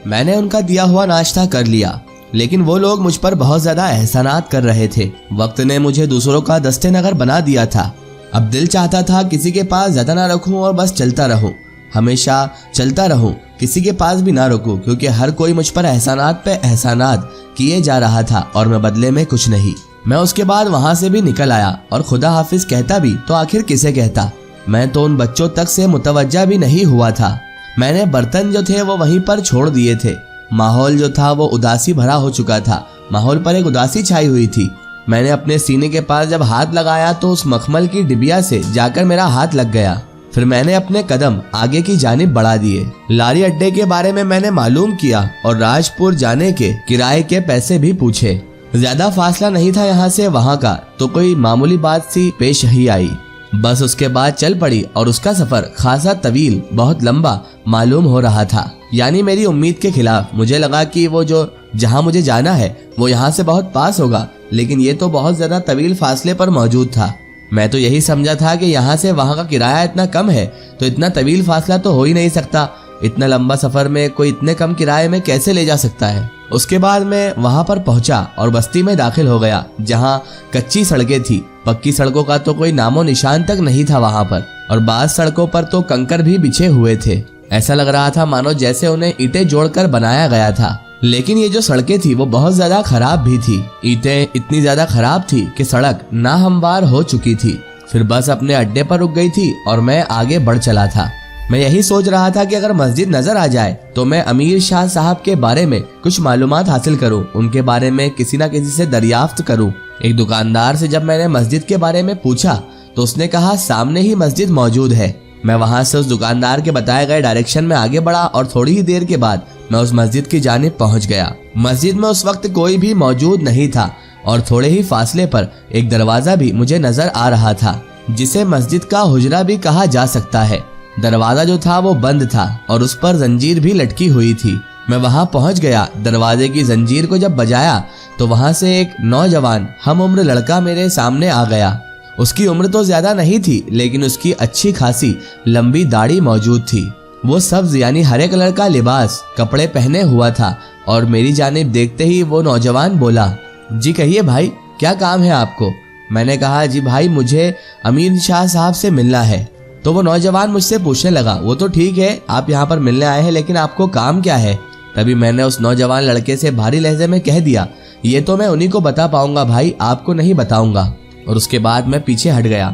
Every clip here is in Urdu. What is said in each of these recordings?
میں نے ان کا دیا ہوا ناشتہ کر لیا، لیکن وہ لوگ مجھ پر بہت زیادہ احسانات کر رہے تھے۔ وقت نے مجھے دوسروں کا دستے نگر بنا دیا تھا۔ اب دل چاہتا تھا کسی کے پاس زیادہ نہ رکھوں اور بس چلتا رہوں، ہمیشہ چلتا رہوں، کسی کے پاس بھی نہ رکوں، کیونکہ ہر کوئی مجھ پر احسانات پہ احسانات کیے جا رہا تھا اور میں بدلے میں کچھ نہیں۔ میں اس کے بعد وہاں سے بھی نکل آیا، اور خدا حافظ کہتا بھی تو آخر کسے کہتا؟ میں تو ان بچوں تک سے متوجہ بھی نہیں ہوا تھا۔ میں نے برتن جو تھے وہ وہیں پر چھوڑ دیے تھے۔ ماحول جو تھا وہ اداسی بھرا ہو چکا تھا، ماحول پر ایک اداسی چھائی ہوئی تھی۔ میں نے اپنے سینے کے پاس جب ہاتھ لگایا تو اس مخمل کی ڈبیا سے جا کر میرا ہاتھ لگ گیا۔ پھر میں نے اپنے قدم آگے کی جانب بڑھا دیے۔ لاری اڈے کے بارے میں نے معلوم کیا اور راج پور جانے کے کرائے کے پیسے بھی پوچھے۔ زیادہ فاصلہ نہیں تھا یہاں سے وہاں کا، تو کوئی معمولی بات سی پیش ہی آئی، بس اس کے بعد چل پڑی، اور اس کا سفر خاصا طویل، بہت لمبا معلوم ہو رہا تھا۔ یعنی میری امید کے خلاف مجھے لگا کہ وہ جو جہاں مجھے جانا ہے وہ یہاں سے بہت پاس ہوگا، لیکن یہ تو بہت زیادہ طویل فاصلے پر موجود تھا۔ میں تو یہی سمجھا تھا کہ یہاں سے وہاں کا کرایہ اتنا کم ہے تو اتنا طویل فاصلہ تو ہو ہی نہیں سکتا، اتنا لمبا سفر میں کوئی اتنے کم کرائے میں کیسے لے جا سکتا ہے۔ اس کے بعد میں وہاں پر پہنچا اور بستی میں داخل ہو گیا، جہاں کچی سڑکیں تھی، پکی سڑکوں کا تو کوئی نام و نشان تک نہیں تھا وہاں پر، اور بعض سڑکوں پر تو کنکر بھی بچھے ہوئے تھے۔ ایسا لگ رہا تھا مانو جیسے انہیں اینٹیں جوڑ کر بنایا گیا تھا۔ لیکن یہ جو سڑکیں تھی وہ بہت زیادہ خراب بھی تھی، اینٹیں اتنی زیادہ خراب تھی کہ سڑک ناہموار ہو چکی تھی۔ پھر بس اپنے اڈے پر رک گئی تھی اور میں آگے بڑھ چلا تھا۔ میں یہی سوچ رہا تھا کہ اگر مسجد نظر آ جائے تو میں امیر شاہ صاحب کے بارے میں کچھ معلومات حاصل کروں، ان کے بارے میں کسی نہ کسی سے دریافت کروں۔ ایک دکاندار سے جب میں نے مسجد کے بارے میں پوچھا تو اس نے کہا سامنے ہی مسجد موجود ہے۔ میں وہاں سے اس دکاندار کے بتائے گئے ڈائریکشن میں آگے بڑھا اور تھوڑی ہی دیر کے بعد میں اس مسجد کی جانب پہنچ گیا۔ مسجد میں اس وقت کوئی بھی موجود نہیں تھا، اور تھوڑے ہی فاصلے پر ایک دروازہ بھی مجھے نظر آ رہا تھا، جسے مسجد کا حجرہ بھی کہا جا سکتا ہے۔ دروازہ جو تھا وہ بند تھا اور اس پر زنجیر بھی لٹکی ہوئی تھی۔ میں وہاں پہنچ گیا، دروازے کی زنجیر کو جب بجایا تو وہاں سے ایک نوجوان ہم عمر لڑکا میرے سامنے آ گیا۔ اس کی عمر تو زیادہ نہیں تھی، لیکن اس کی اچھی خاصی لمبی داڑھی موجود تھی۔ وہ سبز یعنی ہرے کلر کا لباس کپڑے پہنے ہوا تھا، اور میری جانب دیکھتے ہی وہ نوجوان بولا، جی کہیے بھائی، کیا کام ہے آپ کو؟ میں نے کہا جی بھائی مجھے امیر شاہ صاحب سے ملنا ہے۔ تو وہ نوجوان مجھ سے پوچھنے لگا، وہ تو ٹھیک ہے آپ یہاں پر ملنے آئے ہیں، لیکن آپ کو کام کیا ہے؟ تبھی میں نے اس نوجوان لڑکے سے بھاری لہجے میں کہہ دیا، یہ تو میں انہی کو بتا پاؤں گا بھائی، آپ کو نہیں بتاؤں گا۔ اور اس کے بعد میں پیچھے ہٹ گیا۔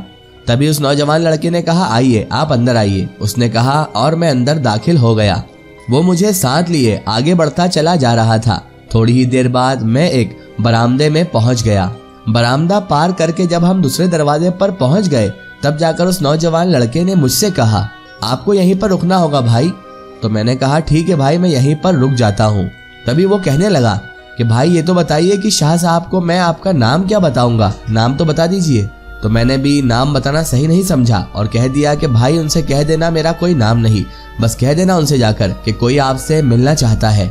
تبھی اس نوجوان لڑکے نے کہا آئیے آپ اندر آئیے، اس نے کہا، اور میں اندر داخل ہو گیا۔ وہ مجھے ساتھ لیے آگے بڑھتا چلا جا رہا تھا۔ تھوڑی ہی دیر بعد میں ایک برآمدے میں پہنچ گیا۔ برآمدہ پار کر کے جب ہم دوسرے دروازے پر پہنچ گئے تب جا کر اس نوجوان لڑکے نے مجھ سے کہا، آپ کو یہیں پر رکنا ہوگا بھائی۔ تو میں نے کہا ٹھیک ہے بھائی، میں یہیں پر رک جاتا ہوں۔ تبھی وہ کہنے لگا کہ بھائی یہ تو بتائیے کہ شاہ صاحب کو میں آپ کا نام کیا بتاؤں گا، نام تو بتا دیجئے۔ تو میں نے بھی نام بتانا صحیح نہیں سمجھا اور کہہ دیا کہ بھائی ان سے کہہ دینا میرا کوئی نام نہیں، بس کہہ دینا ان سے جا کر کہ کوئی آپ سے ملنا چاہتا ہے۔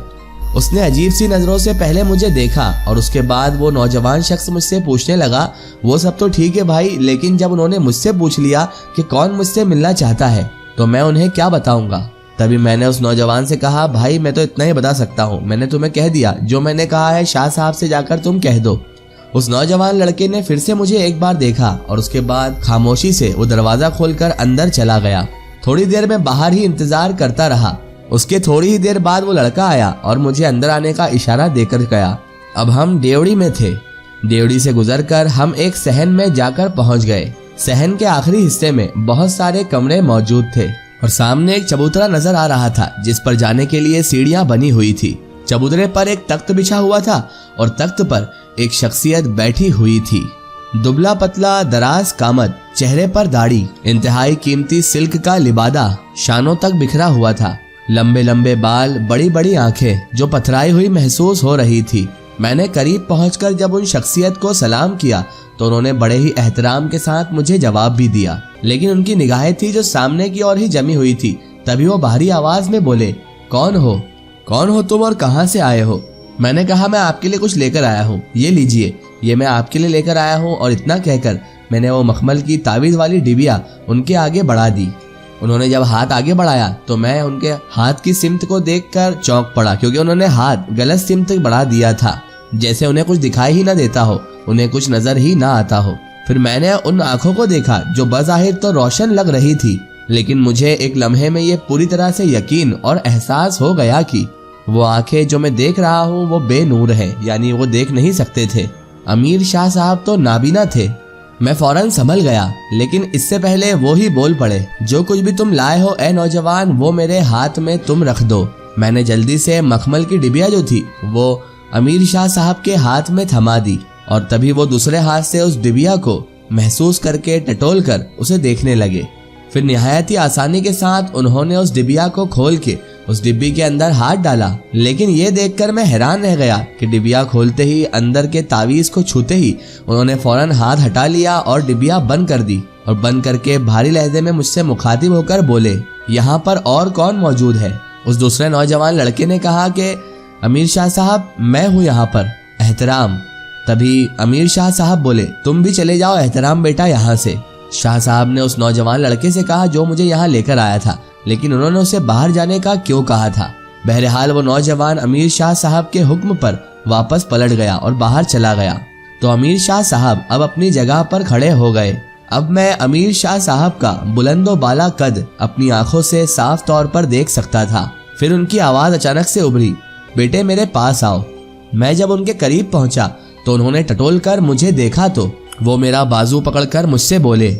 اس نے عجیب سی نظروں سے پہلے مجھے دیکھا اور اس کے بعد وہ نوجوان شخص مجھ سے پوچھنے لگا، وہ سب تو ٹھیک ہے بھائی، لیکن جب انہوں نے مجھ سے پوچھ لیا کہ کون مجھ سے ملنا چاہتا ہے تو میں انہیں کیا بتاؤں گا؟ تبھی میں نے اس نوجوان سے کہا، بھائی میں تو اتنا ہی بتا سکتا ہوں، میں نے تمہیں کہہ دیا، جو میں نے کہا ہے شاہ صاحب سے جا کر تم کہہ دو۔ اس نوجوان لڑکے نے پھر سے مجھے ایک بار دیکھا اور اس کے بعد خاموشی سے وہ دروازہ کھول کر اندر چلا گیا۔ تھوڑی دیر میں باہر ہی انتظار کرتا رہا۔ اس کے تھوڑی ہی دیر بعد وہ لڑکا آیا اور مجھے اندر آنے کا اشارہ دے کر گیا۔ اب ہم ڈیوڑی میں تھے۔ ڈیوڑی سے گزر کر ہم ایک صحن میں جا کر پہنچ گئے۔ صحن کے آخری حصے میں بہت سارے کمرے موجود تھے اور سامنے ایک چبوترا نظر آ رہا تھا جس پر جانے کے لیے سیڑھیاں بنی ہوئی تھی۔ چبوترے پر ایک تخت بچھا ہوا تھا اور تخت پر ایک شخصیت بیٹھی ہوئی تھی۔ دبلا پتلا، دراز قامت، چہرے پر داڑھی، انتہائی قیمتی سلک کا لبادہ شانوں تک بکھرا ہوا تھا، لمبے لمبے بال، بڑی بڑی آنکھیں جو پتھرائی ہوئی محسوس ہو رہی تھی۔ میں نے قریب پہنچ کر جب ان شخصیت کو سلام کیا تو انہوں نے بڑے ہی احترام کے ساتھ مجھے جواب بھی دیا، لیکن ان کی نگاہیں تھی جو سامنے کی اور ہی جمی ہوئی تھی۔ تبھی وہ باہری آواز میں بولے، کون ہو تم اور کہاں سے آئے ہو؟ میں نے کہا میں آپ کے لیے کچھ لے کر آیا ہوں، یہ لیجئے، یہ میں آپ کے لیے لے کر آیا ہوں۔ اور اتنا کہہ کر میں نے وہ مخمل کی تعویذ والی ڈبیا ان کے آگے بڑھا دی۔ انہوں نے جب ہاتھ آگے بڑھایا تو میں ان کے ہاتھ کی سمت کو دیکھ کر چونک پڑا، کیونکہ انہوں نے ہاتھ غلط سمت بڑھا دیا تھا، جیسے انہیں کچھ دکھائی ہی نہ دیتا ہو، انہیں کچھ نظر ہی نہ آتا ہو۔ پھر میں نے ان آنکھوں کو دیکھا جو بظاہر تو روشن لگ رہی تھی، لیکن مجھے ایک لمحے میں یہ پوری طرح سے یقین اور احساس ہو گیا کہ وہ آنکھیں جو میں دیکھ رہا ہوں وہ بے نور ہیں، یعنی وہ دیکھ نہیں سکتے تھے۔ امیر شاہ صاحب تو نابینا تھے۔ میں فوراً سنبھل گیا، لیکن اس سے پہلے وہ ہی بول پڑے، جو کچھ بھی تم لائے ہو اے نوجوان وہ میرے ہاتھ میں تم رکھ دو۔ میں نے جلدی سے مخمل کی ڈبیا جو تھی وہ امیر شاہ صاحب کے ہاتھ میں تھما دی، اور تبھی وہ دوسرے ہاتھ سے اس ڈبیا کو محسوس کر کے ٹٹول کر اسے دیکھنے لگے۔ پھر نہایت ہی آسانی کے ساتھ انہوں نے اس ڈبیا کو کھول کے اس ڈبی کے اندر ہاتھ ڈالا، لیکن یہ دیکھ کر میں حیران رہ گیا کہ ڈبیا کھولتے ہی اندر کے تعویذ کو چھوتے ہی انہوں نے فوراً ہاتھ ہٹا لیا اور ڈبیا بند کر دی، اور بند کر کے بھاری لہجے میں مجھ سے مخاطب ہو کر بولے، یہاں پر اور کون موجود ہے؟ اس دوسرے نوجوان لڑکے نے کہا کہ امیر شاہ صاحب میں ہوں یہاں پر، احترام۔ تبھی امیر شاہ صاحب بولے، تم بھی چلے جاؤ احترام بیٹا یہاں سے۔ شاہ صاحب نے اس نوجوان لڑکے سے کہا جو مجھے یہاں لے کر آیا تھا، لیکن انہوں نے اسے باہر جانے کا کیوں کہا تھا؟ بہرحال وہ نوجوان امیر شاہ صاحب کے حکم پر واپس پلٹ گیا اور باہر چلا گیا۔ تو امیر شاہ صاحب اب اپنی جگہ پر کھڑے ہو گئے۔ اب میں امیر شاہ صاحب کا بلند و بالا قد اپنی آنکھوں سے صاف طور پر دیکھ سکتا تھا۔ پھر ان کی آواز اچانک سے ابھری، بیٹے میرے پاس آؤ۔ میں جب ان کے قریب پہنچا تو انہوں نے ٹٹول کر مجھے دیکھا تو وہ میرا بازو پکڑ کر مجھ سے بولے،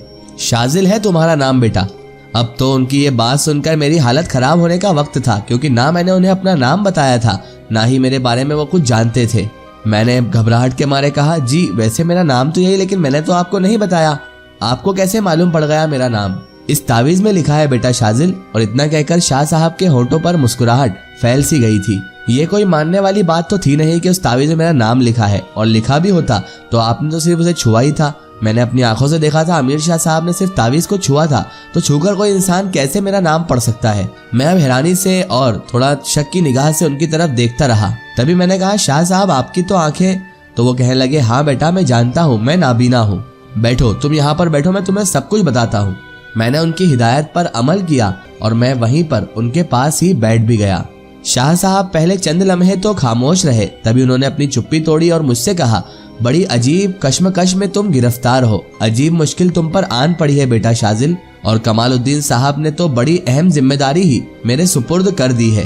شاذل ہے تمہارا نام بیٹا۔ اب تو ان کی یہ بات سن کر میری حالت خراب ہونے کا وقت تھا، کیونکہ نہ میں نے انہیں اپنا نام بتایا تھا، نہ ہی میرے بارے میں وہ کچھ جانتے تھے۔ میں نے گھبراہٹ کے مارے کہا، جی ویسے میرا نام تو یہی، لیکن میں نے تو آپ کو نہیں بتایا۔ آپ کو کیسے معلوم پڑ گیا میرا نام؟ اس تعویذ میں لکھا ہے بیٹا شاذل۔ اور اتنا کہہ کر شاہ صاحب کے ہونٹوں پر مسکراہٹ پھیل سی گئی تھی۔ یہ کوئی ماننے والی بات تو تھی نہیں کہ اس تعویذ میں میرا نام لکھا ہے، اور لکھا بھی ہوتا تو آپ نے تو صرف اسے چھوا ہی تھا۔ میں نے اپنی آنکھوں سے دیکھا تھا امیر شاہ صاحب نے صرف تعویذ کو چھوا تھا، تو چھو کر کوئی انسان کیسے میرا نام پڑھ سکتا ہے؟ میں اب حیرانی سے اور تھوڑا شک کی نگاہ سے ان کی طرف دیکھتا رہا۔ تبھی میں نے کہا، شاہ صاحب آپ کی تو آنکھیں؟ تو وہ کہنے لگے، ہاں بیٹا میں جانتا ہوں، میں نابینا ہوں۔ بیٹھو، تم یہاں پر بیٹھو، میں تمہیں سب کچھ بتاتا ہوں۔ میں نے ان کی ہدایت پر عمل کیا اور میں وہیں پر ان کے پاس ہی بیٹھ بھی گیا۔ شاہ صاحب پہلے چند لمحے تو خاموش رہے، تبھی انہوں نے اپنی چپی توڑی اور مجھ سے کہا، بڑی عجیب کشمکش میں تم گرفتار ہو، عجیب مشکل تم پر آن پڑی ہے بیٹا شاذل، اور کمال الدین صاحب نے تو بڑی اہم ذمہ داری ہی میرے سپرد کر دی ہے۔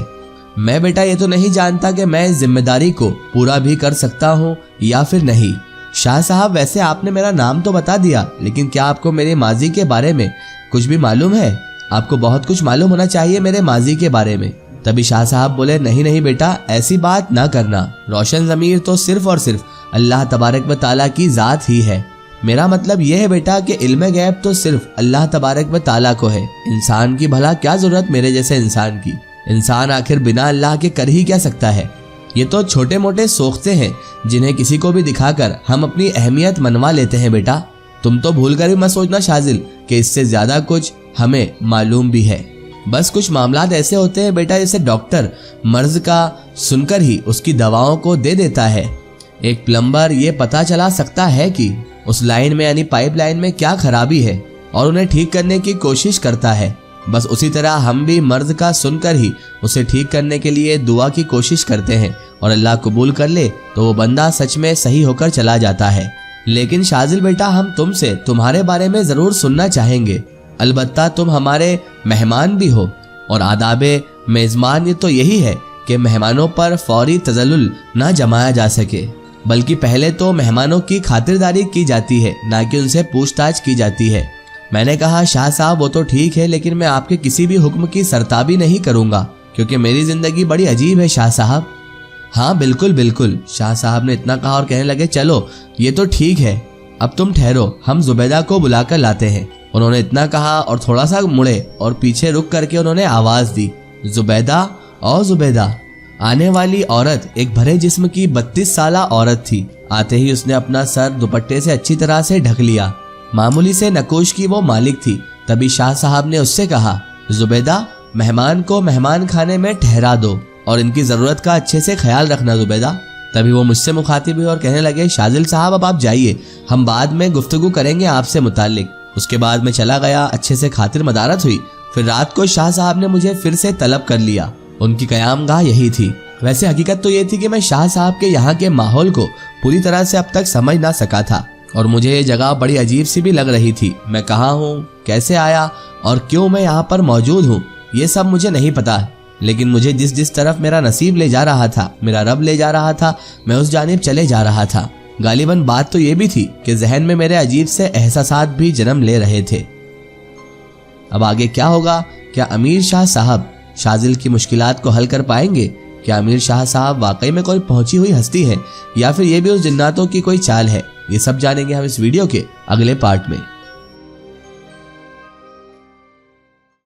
میں بیٹا یہ تو نہیں جانتا کہ میں اس ذمہ داری کو پورا بھی کر سکتا ہوں یا پھر نہیں۔ شاہ صاحب ویسے آپ نے میرا نام تو بتا دیا، لیکن کیا آپ کو میرے ماضی کے بارے میں کچھ بھی معلوم ہے؟ آپ کو بہت کچھ معلوم ہونا چاہیے میرے ماضی کے بارے میں۔ تبھی شاہ صاحب بولے، نہیں بیٹا ایسی بات نہ کرنا، روشن ضمیر تو صرف اور صرف اللہ تبارک و تعالیٰ کی ذات ہی ہے۔ میرا مطلب یہ ہے بیٹا کہ علم غیب تو صرف اللہ تبارک و تعالیٰ کو ہے، انسان کی بھلا کیا ضرورت میرے جیسے انسان کی؟ انسان آخر بنا اللہ کے کر ہی کیا سکتا ہے؟ یہ تو چھوٹے موٹے سوختے ہیں جنہیں کسی کو بھی دکھا کر ہم اپنی اہمیت منوا لیتے ہیں بیٹا۔ تم تو بھول کر بھی مت سوچنا شاذل کہ اس سے زیادہ کچھ ہمیں معلوم بھی ہے۔ بس کچھ معاملات ایسے ہوتے ہیں بیٹا جیسے ڈاکٹر مرض کا سن کر ہی اس کی دواؤں کو دے دیتا ہے، ایک پلمبر یہ پتا چلا سکتا ہے کہ اس لائن میں یعنی پائپ لائن میں کیا خرابی ہے اور انہیں ٹھیک کرنے کی کوشش کرتا ہے۔ بس اسی طرح ہم بھی مرض کا سن کر ہی اسے ٹھیک کرنے کے لیے دعا کی کوشش کرتے ہیں، اور اللہ قبول کر لے تو وہ بندہ سچ میں صحیح ہو کر چلا جاتا ہے۔ لیکن شاذل بیٹا ہم تم سے تمہارے بارے میں ضرور سننا چاہیں گے، البتہ تم ہمارے مہمان بھی ہو، اور آداب میزبان یہ تو یہی ہے کہ مہمانوں پر فوری تزلل نہ جمایا جا سکے، بلکہ پہلے تو مہمانوں کی خاطرداری کی جاتی ہے، نہ کہ ان سے پوچھ تاچھ کی جاتی ہے۔ میں نے کہا، شاہ صاحب وہ تو ٹھیک ہے، لیکن میں آپ کے کسی بھی حکم کی سرتابی نہیں کروں گا، کیونکہ میری زندگی بڑی عجیب ہے شاہ صاحب۔ ہاں بالکل، شاہ صاحب نے اتنا کہا اور کہنے لگے، چلو یہ تو ٹھیک ہے، اب تم ٹھہرو، ہم زبیدہ کو بلا کر لاتے ہیں۔ انہوں نے اتنا کہا اور تھوڑا سا مڑے اور پیچھے رک کر کے انہوں نے آواز دی، زبیدہ او زبیدہ۔ آنے والی عورت ایک بھرے جسم کی 32 سالہ عورت تھی۔ آتے ہی اس نے اپنا سر دوپٹے سے اچھی طرح سے ڈھک لیا، معمولی سے نکوش کی وہ مالک تھی۔ تبھی شاہ صاحب نے اس سے کہا، زبیدہ مہمان کو مہمان خانے میں ٹھہرا دو اور ان کی ضرورت کا اچھے سے خیال رکھنا زبیدہ۔ تبھی وہ مجھ سے مخاطب ہوئے اور کہنے لگے، شاذل صاحب اب آپ جائیے، ہم بعد میں گفتگو کریں گے آپ سے متعلق۔ اس کے بعد میں چلا گیا، اچھے سے خاطر مدارت ہوئی پھر رات کو شاہ صاحب نے مجھے پھر سے طلب کر لیا۔ ان کی قیام گاہ یہی تھی۔ ویسے حقیقت تو یہ تھی کہ میں شاہ صاحب کے یہاں کے ماحول کو پوری طرح سے اب تک سمجھ نہ سکا تھا اور مجھے یہ جگہ بڑی عجیب سی بھی لگ رہی تھی۔ میں کہاں ہوں، کیسے آیا اور کیوں میں یہاں پر موجود ہوں، یہ سب مجھے نہیں پتا، لیکن مجھے جس طرف میرا نصیب لے جا رہا تھا، میرا رب لے جا رہا تھا، میں اس جانب چلے جا رہا تھا۔ غالباً بات تو یہ بھی تھی کہ ذہن میں میرے عجیب سے احساسات بھی جنم لے رہے تھے۔ اب آگے کیا ہوگا؟ کیا امیر شاہ صاحب شاذل کی مشکلات کو حل کر پائیں گے؟ کیا امیر شاہ صاحب واقعی میں کوئی پہنچی ہوئی ہستی ہے یا پھر یہ بھی اس جناتوں کی کوئی چال ہے؟ یہ سب جانیں گے ہم اس ویڈیو کے اگلے پارٹ میں۔